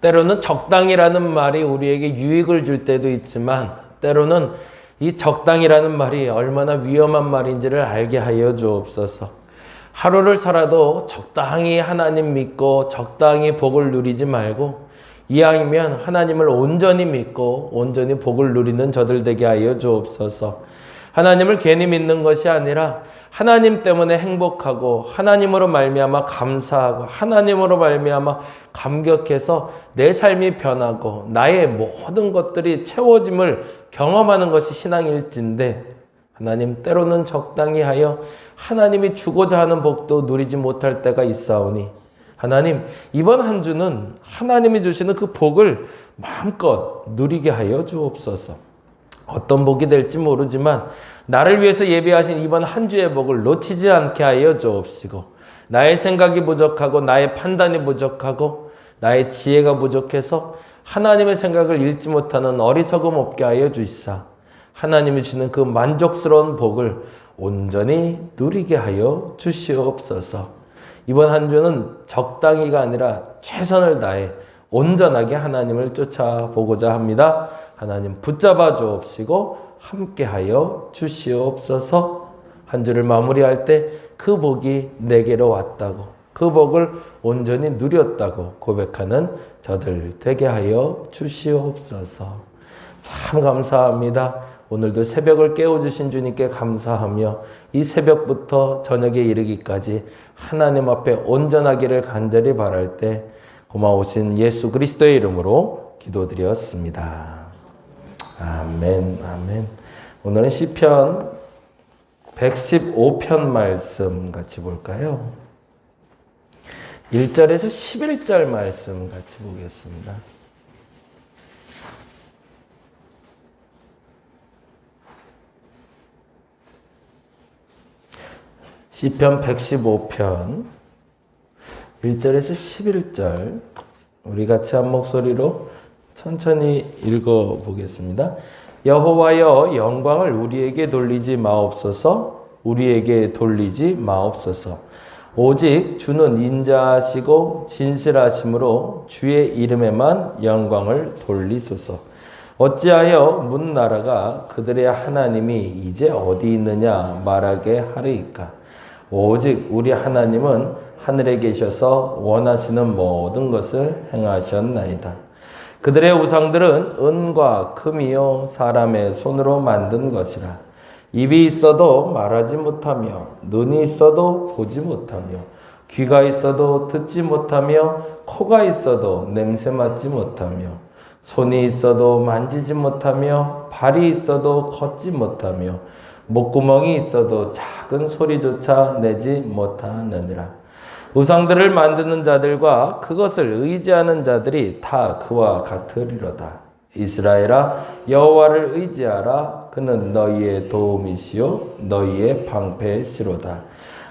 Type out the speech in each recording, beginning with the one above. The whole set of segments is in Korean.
때로는 적당이라는 말이 우리에게 유익을 줄 때도 있지만 때로는 이 적당이라는 말이 얼마나 위험한 말인지를 알게 하여 주옵소서. 하루를 살아도 적당히 하나님 믿고 적당히 복을 누리지 말고 이왕이면 하나님을 온전히 믿고 온전히 복을 누리는 저들 되게 하여 주옵소서. 하나님을 괜히 믿는 것이 아니라 하나님 때문에 행복하고 하나님으로 말미암아 감사하고 하나님으로 말미암아 감격해서 내 삶이 변하고 나의 모든 것들이 채워짐을 경험하는 것이 신앙일진데 하나님 때로는 적당히 하여 하나님이 주고자 하는 복도 누리지 못할 때가 있사오니 하나님 이번 한 주는 하나님이 주시는 그 복을 마음껏 누리게 하여 주옵소서. 어떤 복이 될지 모르지만 나를 위해서 예비하신 이번 한 주의 복을 놓치지 않게 하여 주옵시고 나의 생각이 부족하고 나의 판단이 부족하고 나의 지혜가 부족해서 하나님의 생각을 읽지 못하는 어리석음 없게 하여 주시사 하나님이 주시는 그 만족스러운 복을 온전히 누리게 하여 주시옵소서. 이번 한 주는 적당히가 아니라 최선을 다해 온전하게 하나님을 쫓아보고자 합니다. 하나님 붙잡아 주옵시고 함께하여 주시옵소서. 한 주를 마무리할 때 그 복이 내게로 왔다고 그 복을 온전히 누렸다고 고백하는 저들 되게 하여 주시옵소서. 참 감사합니다. 오늘도 새벽을 깨워주신 주님께 감사하며 이 새벽부터 저녁에 이르기까지 하나님 앞에 온전하기를 간절히 바랄 때 고마우신 예수 그리스도의 이름으로 기도드렸습니다. 아멘, 아멘. 오늘은 시편 115편 말씀 같이 볼까요? 1절에서 11절 말씀 같이 보겠습니다. 시편 115편 1절에서 11절 우리 같이 한 목소리로 천천히 읽어보겠습니다. 여호와여 영광을 우리에게 돌리지 마옵소서. 우리에게 돌리지 마옵소서. 오직 주는 인자하시고 진실하심으로 주의 이름에만 영광을 돌리소서. 어찌하여 문 나라가 그들의 하나님이 이제 어디 있느냐 말하게 하리이까. 오직 우리 하나님은 하늘에 계셔서 원하시는 모든 것을 행하셨나이다. 그들의 우상들은 은과 금이요 사람의 손으로 만든 것이라. 입이 있어도 말하지 못하며 눈이 있어도 보지 못하며 귀가 있어도 듣지 못하며 코가 있어도 냄새 맡지 못하며 손이 있어도 만지지 못하며 발이 있어도 걷지 못하며 목구멍이 있어도 작은 소리조차 내지 못하느니라. 우상들을 만드는 자들과 그것을 의지하는 자들이 다 그와 같으리로다. 이스라엘아 여호와를 의지하라. 그는 너희의 도움이시요 너희의 방패시로다.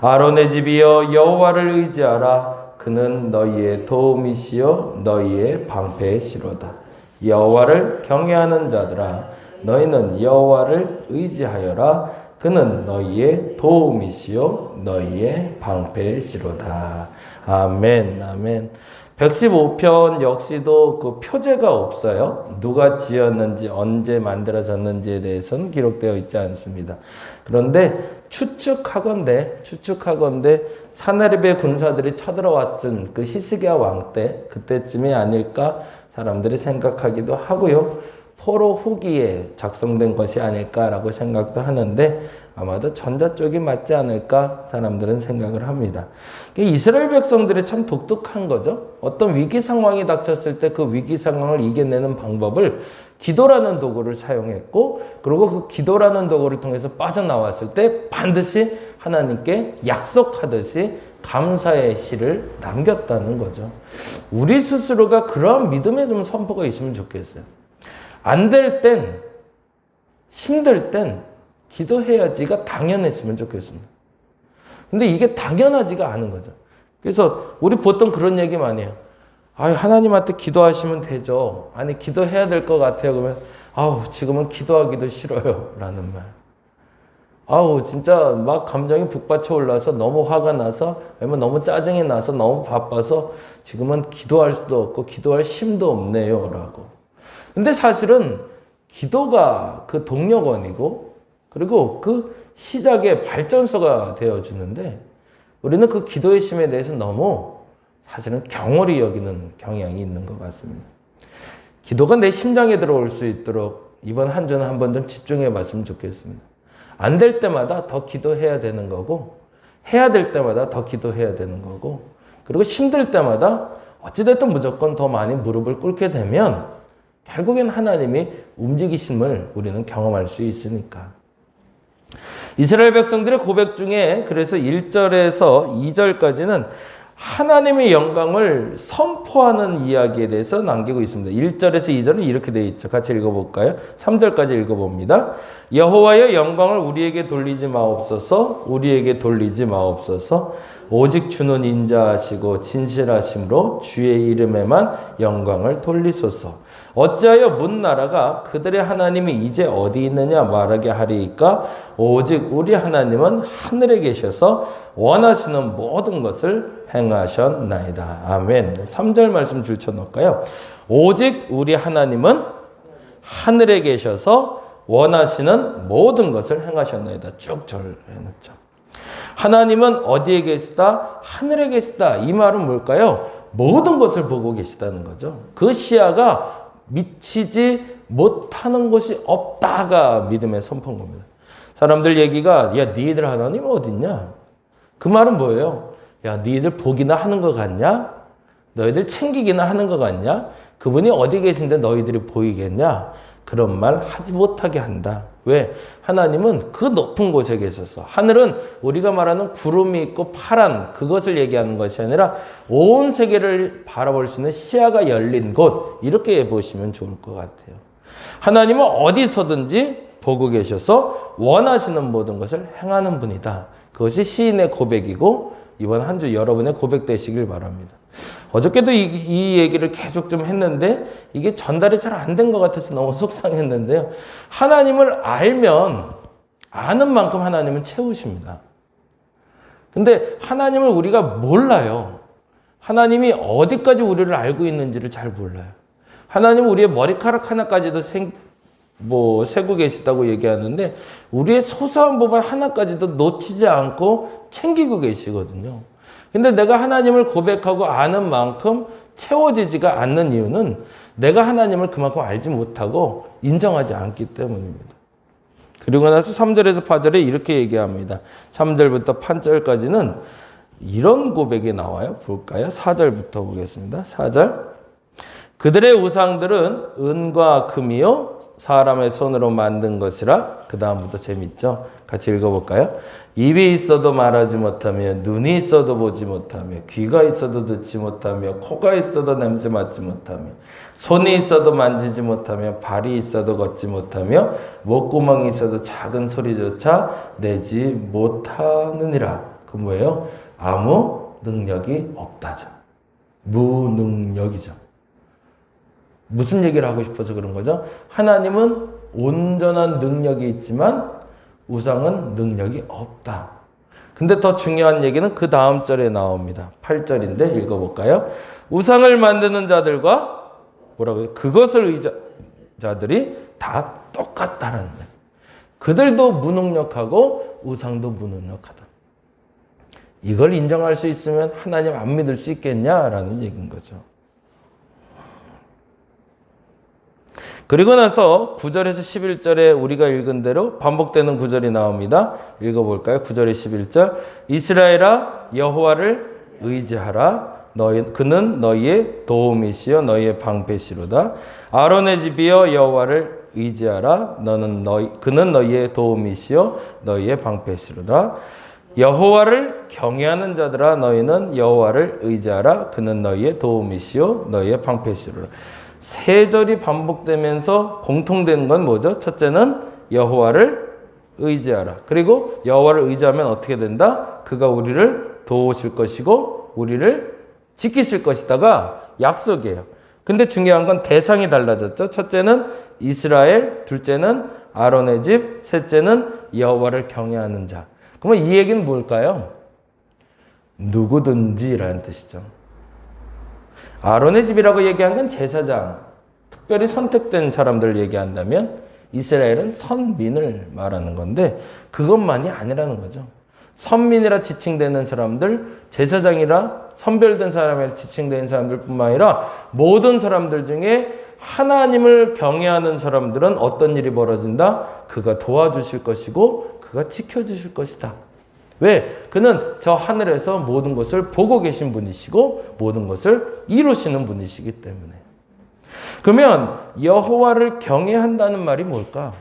아론의 집이여 여호와를 의지하라. 그는 너희의 도움이시요 너희의 방패시로다. 여호와를 경외하는 자들아 너희는 여호와를 의지하여라. 그는 너희의 도움이시요 너희의 방패시로다. 아멘, 아멘. 115편 역시도 그 표제가 없어요. 누가 지었는지 언제 만들어졌는지에 대해서는 기록되어 있지 않습니다. 그런데 추측하건대 사나립의 군사들이 쳐들어왔던 그 히스기야 왕 때 그때쯤이 아닐까 사람들이 생각하기도 하고요. 포로 후기에 작성된 것이 아닐까라고 생각도 하는데 아마도 전자 쪽이 맞지 않을까 사람들은 생각을 합니다. 이스라엘 백성들이 참 독특한 거죠. 어떤 위기 상황이 닥쳤을 때 그 위기 상황을 이겨내는 방법을 기도라는 도구를 사용했고 그리고 그 기도라는 도구를 통해서 빠져나왔을 때 반드시 하나님께 약속하듯이 감사의 시를 남겼다는 거죠. 우리 스스로가 그런 믿음의 좀 선포가 있으면 좋겠어요. 안 될 땐, 힘들 땐 기도해야지가 당연했으면 좋겠습니다. 근데 이게 당연하지가 않은 거죠. 그래서 우리 보통 그런 얘기 많이 해요. 하나님한테 기도하시면 되죠. 아니, 기도해야 될 것 같아요. 그러면, 지금은 기도하기도 싫어요. 라는 말. 아우 진짜 막 감정이 북받쳐 올라서 너무 화가 나서 아니면 너무 짜증이 나서 너무 바빠서 지금은 기도할 수도 없고 기도할 힘도 없네요 라고. 근데 사실은 기도가 그 동력원이고 그리고 그 시작의 발전소가 되어주는데 우리는 그 기도의 힘에 대해서 너무 사실은 경홀히 여기는 경향이 있는 것 같습니다. 기도가 내 심장에 들어올 수 있도록 이번 한 주는 한번 좀 집중해 봤으면 좋겠습니다. 안 될 때마다 더 기도해야 되는 거고 해야 될 때마다 더 기도해야 되는 거고 그리고 힘들 때마다 어찌됐든 무조건 더 많이 무릎을 꿇게 되면 결국엔 하나님이 움직이심을 우리는 경험할 수 있으니까. 이스라엘 백성들의 고백 중에 그래서 1절에서 2절까지는 하나님의 영광을 선포하는 이야기에 대해서 남기고 있습니다. 1절에서 2절은 이렇게 되어 있죠. 같이 읽어볼까요? 3절까지 읽어봅니다. 여호와여 영광을 우리에게 돌리지 마옵소서. 우리에게 돌리지 마옵소서. 오직 주는 인자하시고 진실하심으로 주의 이름에만 영광을 돌리소서. 어찌하여 문나라가 그들의 하나님이 이제 어디 있느냐 말하게 하리이까? 오직 우리 하나님은 하늘에 계셔서 원하시는 모든 것을 행하셨나이다. 아멘. 3절 말씀 줄쳐놓을까요? 오직 우리 하나님은 하늘에 계셔서 원하시는 모든 것을 행하셨나이다. 쭉 절을 해놓죠. 하나님은 어디에 계시다? 하늘에 계시다. 이 말은 뭘까요? 모든 것을 보고 계시다는 거죠. 그 시야가 미치지 못하는 곳이 없다가 믿음의 선포인 겁니다. 사람들 얘기가 야 니들 하나님 어딨냐? 그 말은 뭐예요? 야 니들 보기나 하는 것 같냐? 너희들 챙기기나 하는 것 같냐? 그분이 어디 계신데 너희들이 보이겠냐? 그런 말 하지 못하게 한다. 왜? 하나님은 그 높은 곳에 계셔서 하늘은 우리가 말하는 구름이 있고 파란 그것을 얘기하는 것이 아니라 온 세계를 바라볼 수 있는 시야가 열린 곳 이렇게 보시면 좋을 것 같아요. 하나님은 어디서든지 보고 계셔서 원하시는 모든 것을 행하는 분이다. 그것이 시인의 고백이고 이번 한 주 여러분의 고백 되시길 바랍니다. 어저께도 이 얘기를 계속 좀 했는데 이게 전달이 잘 안 된 것 같아서 너무 속상했는데요. 하나님을 알면 아는 만큼 하나님은 채우십니다. 근데 하나님을 우리가 몰라요. 하나님이 어디까지 우리를 알고 있는지를 잘 몰라요. 하나님은 우리의 머리카락 하나까지도 세고 계시다고 얘기하는데 우리의 소소한 부분 하나까지도 놓치지 않고 챙기고 계시거든요. 근데 내가 하나님을 고백하고 아는 만큼 채워지지가 않는 이유는 내가 하나님을 그만큼 알지 못하고 인정하지 않기 때문입니다. 그리고 나서 3절에서 8절에 이렇게 얘기합니다. 3절부터 8절까지는 이런 고백이 나와요. 볼까요? 4절부터 보겠습니다. 4절. 그들의 우상들은 은과 금이요 사람의 손으로 만든 것이라. 그 다음부터 재밌죠? 같이 읽어볼까요? 입이 있어도 말하지 못하며 눈이 있어도 보지 못하며 귀가 있어도 듣지 못하며 코가 있어도 냄새 맡지 못하며 손이 있어도 만지지 못하며 발이 있어도 걷지 못하며 목구멍이 있어도 작은 소리조차 내지 못하느니라. 그 뭐예요? 아무 능력이 없다죠. 무능력이죠. 무슨 얘기를 하고 싶어서 그런 거죠? 하나님은 온전한 능력이 있지만 우상은 능력이 없다. 근데 더 중요한 얘기는 그 다음 절에 나옵니다. 8절인데 읽어볼까요? 우상을 만드는 자들과 뭐라고 해요? 그것을 의자들이 다 똑같다는 거예요. 그들도 무능력하고 우상도 무능력하다. 이걸 인정할 수 있으면 하나님 안 믿을 수 있겠냐라는 얘기인 거죠. 그리고 나서 9절에서 11절에 우리가 읽은 대로 반복되는 구절이 나옵니다. 읽어볼까요? 9절에 11절. 이스라엘아 여호와를 의지하라. 그는 너희의 도움이시여 너희의 방패시로다. 아론의 집이여 여호와를 의지하라. 그는 너희의 도움이시여 너희의 방패시로다. 여호와를 경외하는 자들아 너희는 여호와를 의지하라. 그는 너희의 도움이시여 너희의 방패시로다. 세 절이 반복되면서 공통된 건 뭐죠? 첫째는 여호와를 의지하라. 그리고 여호와를 의지하면 어떻게 된다? 그가 우리를 도우실 것이고 우리를 지키실 것이다가 약속이에요. 근데 중요한 건 대상이 달라졌죠. 첫째는 이스라엘, 둘째는 아론의 집, 셋째는 여호와를 경외하는 자. 그러면 이 얘기는 뭘까요? 누구든지라는 뜻이죠. 아론의 집이라고 얘기한 건 제사장, 특별히 선택된 사람들을 얘기한다면 이스라엘은 선민을 말하는 건데 그것만이 아니라는 거죠. 선민이라 지칭되는 사람들, 제사장이라 선별된 사람이라 지칭되는 사람들뿐만 아니라 모든 사람들 중에 하나님을 경외하는 사람들은 어떤 일이 벌어진다? 그가 도와주실 것이고 그가 지켜주실 것이다. 왜? 그는 저 하늘에서 모든 것을 보고 계신 분이시고 모든 것을 이루시는 분이시기 때문에. 그러면 여호와를 경외한다는 말이 뭘까?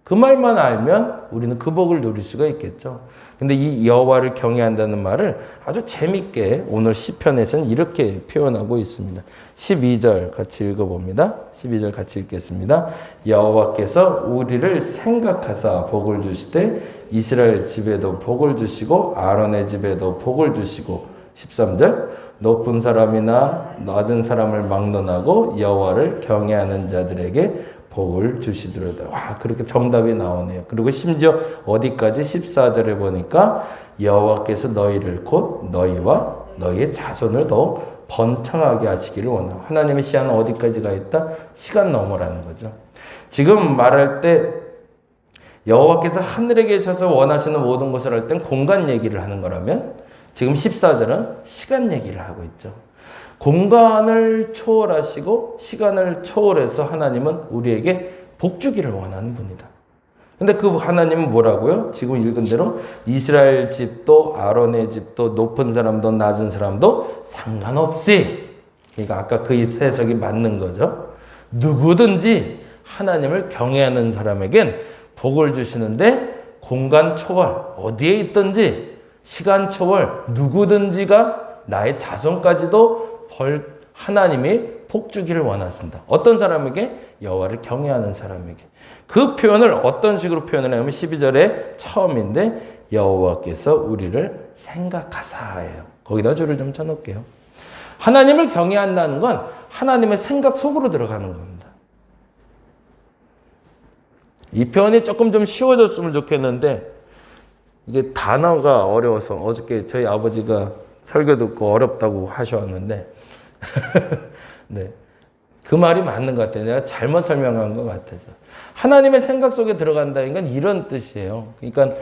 그 말만 알면 우리는 그 복을 누릴 수가 있겠죠. 근데 이 여호와를 경외한다는 말을 아주 재밌게 오늘 시편에서는 이렇게 표현하고 있습니다. 12절 같이 읽어봅니다. 12절 같이 읽겠습니다. 여호와께서 우리를 생각하사 복을 주시되 이스라엘 집에도 복을 주시고 아론의 집에도 복을 주시고 13절 높은 사람이나 낮은 사람을 막론하고 여호와를 경외하는 자들에게 복을 주시더라도. 와, 그렇게 정답이 나오네요. 그리고 심지어 어디까지 14절에 보니까 여호와께서 너희를 곧 너희와 너희의 자손을 더 번창하게 하시기를 원하고. 하나님의 시야는 어디까지 가 있다? 시간 너머라는 거죠. 지금 말할 때 여호와께서 하늘에 계셔서 원하시는 모든 것을 할 땐 공간 얘기를 하는 거라면 지금 14절은 시간 얘기를 하고 있죠. 공간을 초월하시고 시간을 초월해서 하나님은 우리에게 복 주기를 원하는 분이다. 근데 그 하나님은 뭐라고요? 지금 읽은 대로 이스라엘 집도 아론의 집도 높은 사람도 낮은 사람도 상관없이, 그러니까 아까 그 해석이 맞는 거죠. 누구든지 하나님을 경외하는 사람에겐 복을 주시는데 공간 초월, 어디에 있든지 시간 초월, 누구든지가 나의 자손까지도 하나님이 복 주기를 원하신다. 어떤 사람에게? 여호와를 경외하는 사람에게. 그 표현을 어떤 식으로 표현을 하냐면 12절의 처음인데 여호와께서 우리를 생각하사예요. 거기다 줄을 좀 쳐놓을게요. 하나님을 경외한다는 건 하나님의 생각 속으로 들어가는 겁니다. 이 표현이 조금 좀 쉬워졌으면 좋겠는데 이게 단어가 어려워서 어저께 저희 아버지가 설교 듣고 어렵다고 하셨는데 네, 그 말이 맞는 것 같아요. 내가 잘못 설명한 것 같아서. 하나님의 생각 속에 들어간다는 건 이런 뜻이에요. 그러니까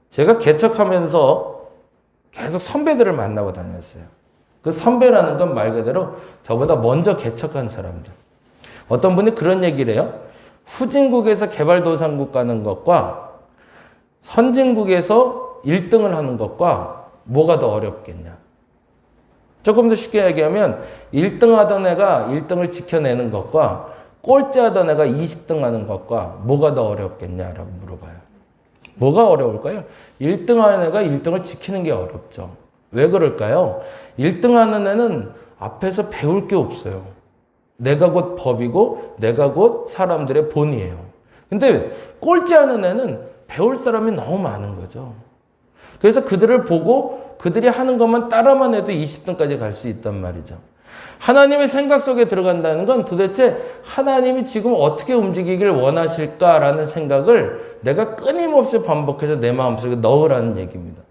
제가 개척하면서 계속 선배들을 만나고 다녔어요. 그 선배라는 건 말 그대로 저보다 먼저 개척한 사람들. 어떤 분이 그런 얘기를 해요. 후진국에서 개발도상국 가는 것과 선진국에서 1등을 하는 것과 뭐가 더 어렵겠냐. 조금 더 쉽게 얘기하면 1등 하던 애가 1등을 지켜내는 것과 꼴찌 하던 애가 20등 하는 것과 뭐가 더 어렵겠냐라고 물어봐요. 뭐가 어려울까요? 1등 하는 애가 1등을 지키는 게 어렵죠. 왜 그럴까요? 1등 하는 애는 앞에서 배울 게 없어요. 내가 곧 법이고 내가 곧 사람들의 본이에요. 근데 꼴찌 하는 애는 배울 사람이 너무 많은 거죠. 그래서 그들을 보고 그들이 하는 것만 따라만 해도 20등까지 갈 수 있단 말이죠. 하나님의 생각 속에 들어간다는 건 도대체 하나님이 지금 어떻게 움직이길 원하실까라는 생각을 내가 끊임없이 반복해서 내 마음속에 넣으라는 얘기입니다.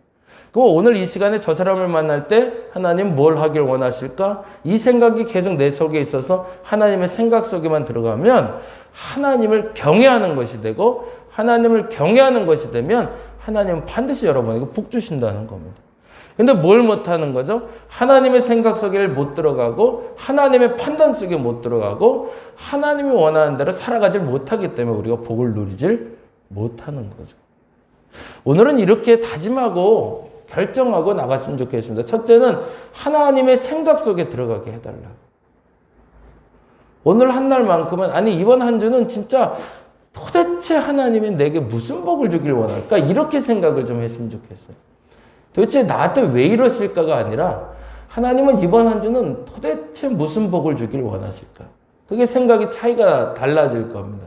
그럼 오늘 이 시간에 저 사람을 만날 때 하나님 뭘 하길 원하실까? 이 생각이 계속 내 속에 있어서 하나님의 생각 속에만 들어가면 하나님을 경외하는 것이 되고 하나님을 경외하는 것이 되면 하나님은 반드시 여러분에게 복 주신다는 겁니다. 근데 뭘 못하는 거죠? 하나님의 생각 속에 못 들어가고 하나님의 판단 속에 못 들어가고 하나님이 원하는 대로 살아가지 못하기 때문에 우리가 복을 누리질 못하는 거죠. 오늘은 이렇게 다짐하고 결정하고 나갔으면 좋겠습니다. 첫째는 하나님의 생각 속에 들어가게 해달라. 오늘 한 날만큼은, 아니 이번 한 주는 진짜 도대체 하나님이 내게 무슨 복을 주길 원할까? 이렇게 생각을 좀 했으면 좋겠어요. 도대체 나한테 왜 이러실까가 아니라 하나님은 이번 한 주는 도대체 무슨 복을 주길 원하실까? 그게 생각이 차이가 달라질 겁니다.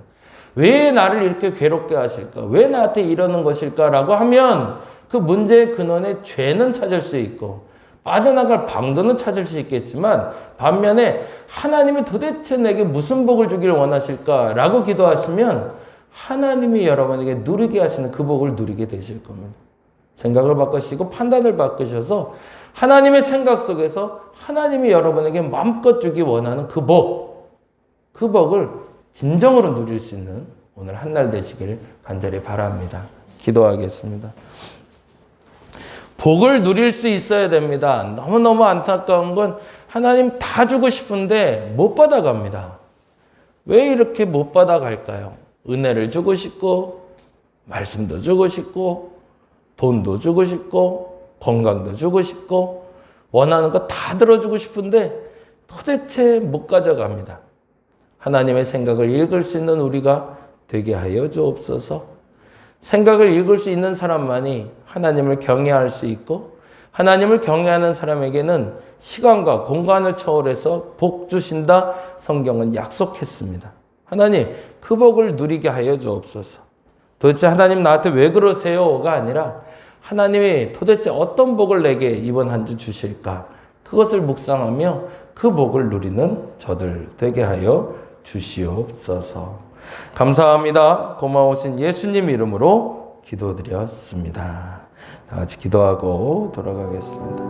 왜 나를 이렇게 괴롭게 하실까? 왜 나한테 이러는 것일까? 라고 하면 그 문제의 근원에 죄는 찾을 수 있고 빠져나갈 방도는 찾을 수 있겠지만 반면에 하나님이 도대체 내게 무슨 복을 주기를 원하실까라고 기도하시면 하나님이 여러분에게 누리게 하시는 그 복을 누리게 되실 겁니다. 생각을 바꾸시고 판단을 바꾸셔서 하나님의 생각 속에서 하나님이 여러분에게 마음껏 주기 원하는 그 복을 진정으로 누릴 수 있는 오늘 한날 되시길 간절히 바랍니다. 기도하겠습니다. 복을 누릴 수 있어야 됩니다. 너무너무 안타까운 건 하나님 다 주고 싶은데 못 받아갑니다. 왜 이렇게 못 받아갈까요? 은혜를 주고 싶고 말씀도 주고 싶고 돈도 주고 싶고 건강도 주고 싶고 원하는 거 다 들어주고 싶은데 도대체 못 가져갑니다. 하나님의 생각을 읽을 수 있는 우리가 되게 하여 주옵소서. 생각을 읽을 수 있는 사람만이 하나님을 경외할 수 있고 하나님을 경외하는 사람에게는 시간과 공간을 초월해서 복 주신다 성경은 약속했습니다. 하나님 그 복을 누리게 하여 주옵소서. 도대체 하나님 나한테 왜 그러세요가 아니라 하나님이 도대체 어떤 복을 내게 이번 한 주 주실까 그것을 묵상하며 그 복을 누리는 저들 되게 하여 주시옵소서. 감사합니다. 고마우신 예수님 이름으로 기도드렸습니다. 다 같이 기도하고 돌아가겠습니다.